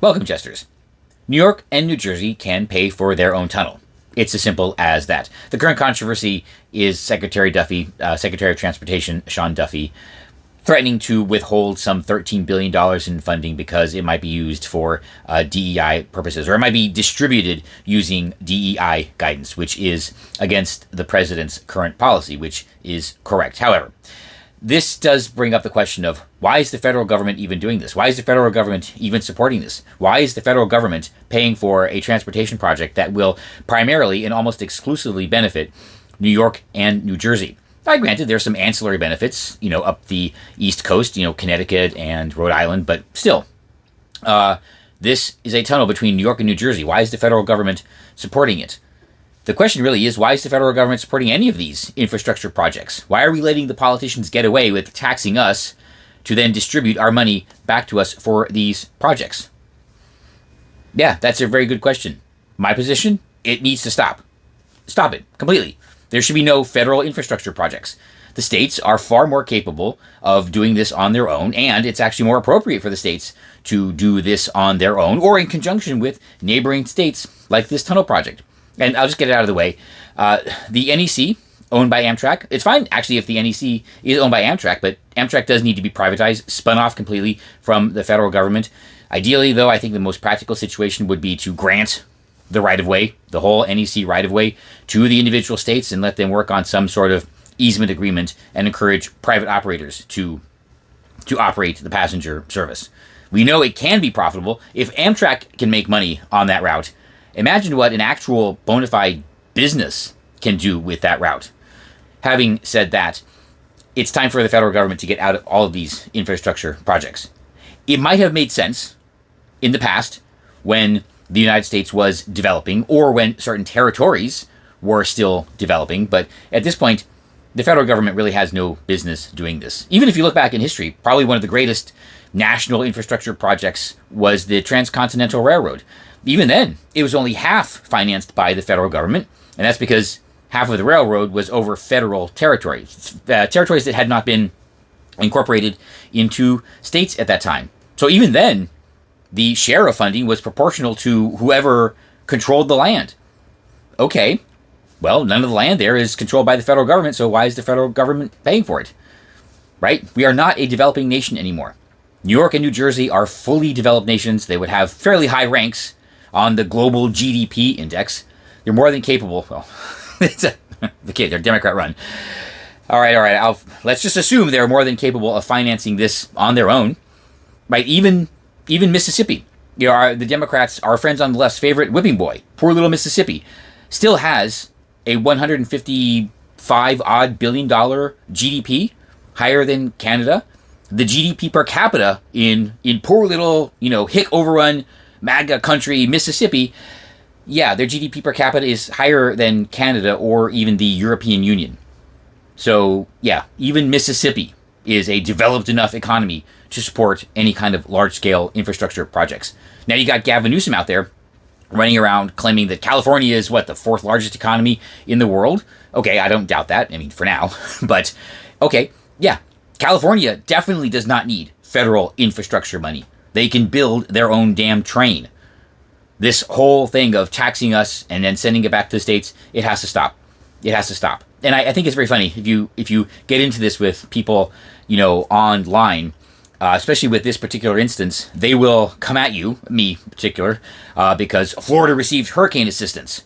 Welcome, jesters. New York and New Jersey can pay for their own tunnel. It's as simple as that. The current controversy is Secretary of Transportation Sean Duffy, threatening to withhold some $13 billion in funding because it might be used for DEI purposes, or it might be distributed using DEI guidance, which is against the president's current policy, which is correct. However, this does bring up the question of, why is the federal government even doing this? Why is the federal government even supporting this? Why is the federal government paying for a transportation project that will primarily and almost exclusively benefit New York and New Jersey? Granted, there's some ancillary benefits, up the East Coast, Connecticut and Rhode Island, but still, this is a tunnel between New York and New Jersey. Why is the federal government supporting it? The question really is, why is the federal government supporting any of these infrastructure projects? Why are we letting the politicians get away with taxing us to then distribute our money back to us for these projects? Yeah, that's a very good question. My position, it needs to stop. Stop it completely. There should be no federal infrastructure projects. The states are far more capable of doing this on their own, and it's actually more appropriate for the states to do this on their own or in conjunction with neighboring states like this tunnel project. And I'll just get it out of the way. The NEC, owned by Amtrak, it's fine actually if the NEC is owned by Amtrak, but Amtrak does need to be privatized, spun off completely from the federal government. Ideally, though, I think the most practical situation would be to grant the right-of-way, the whole NEC right-of-way, to the individual states and let them work on some sort of easement agreement and encourage private operators to operate the passenger service. We know it can be profitable. If Amtrak can make money on that route, imagine what an actual bona fide business can do with that route. Having said that, it's time for the federal government to get out of all of these infrastructure projects. It might have made sense in the past when the United States was developing or when certain territories were still developing, but at this point, the federal government really has no business doing this. Even if you look back in history, probably one of the greatest national infrastructure projects was the Transcontinental Railroad. Even then, it was only half financed by the federal government, and that's because half of the railroad was over federal territories, territories that had not been incorporated into states at that time. So even then, the share of funding was proportional to whoever controlled the land. Okay, well, none of the land there is controlled by the federal government, so why is the federal government paying for it? Right? We are not a developing nation anymore. New York and New Jersey are fully developed nations. They would have fairly high ranks on the global GDP index. They're more than capable. Well, they're Democrat run. All right. Let's just assume they're more than capable of financing this on their own. Right? Even Mississippi, the Democrats, our friends on the left's favorite whipping boy, poor little Mississippi, still has a $155 odd billion GDP, higher than Canada. The GDP per capita in poor little, hick overrun MAGA country, Mississippi, their GDP per capita is higher than Canada or even the European Union. So, even Mississippi is a developed enough economy to support any kind of large-scale infrastructure projects. Now you got Gavin Newsom out there running around claiming that California is, the fourth largest economy in the world? Okay, I don't doubt that, for now. But, okay, California definitely does not need federal infrastructure money. They can build their own damn train. This whole thing of taxing us and then sending it back to the states, it has to stop. It has to stop. And I think it's very funny if you get into this with people, online, especially with this particular instance, they will come at you, me in particular, because Florida received hurricane assistance.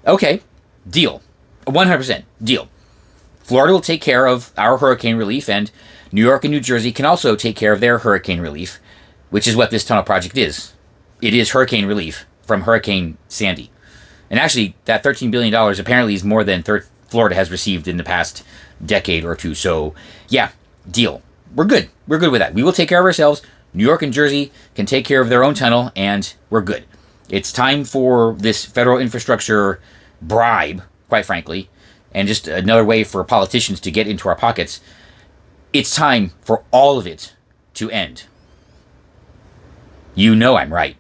Okay, deal. 100% deal. Florida will take care of our hurricane relief, and New York and New Jersey can also take care of their hurricane relief, which is what this tunnel project is. It is hurricane relief from Hurricane Sandy. And actually, that $13 billion apparently is more than Florida has received in the past decade or two. So, deal. We're good. We're good with that. We will take care of ourselves. New York and Jersey can take care of their own tunnel, and we're good. It's time for this federal infrastructure bribe, quite frankly, and just another way for politicians to get into our pockets. It's time for all of it to end. You know I'm right.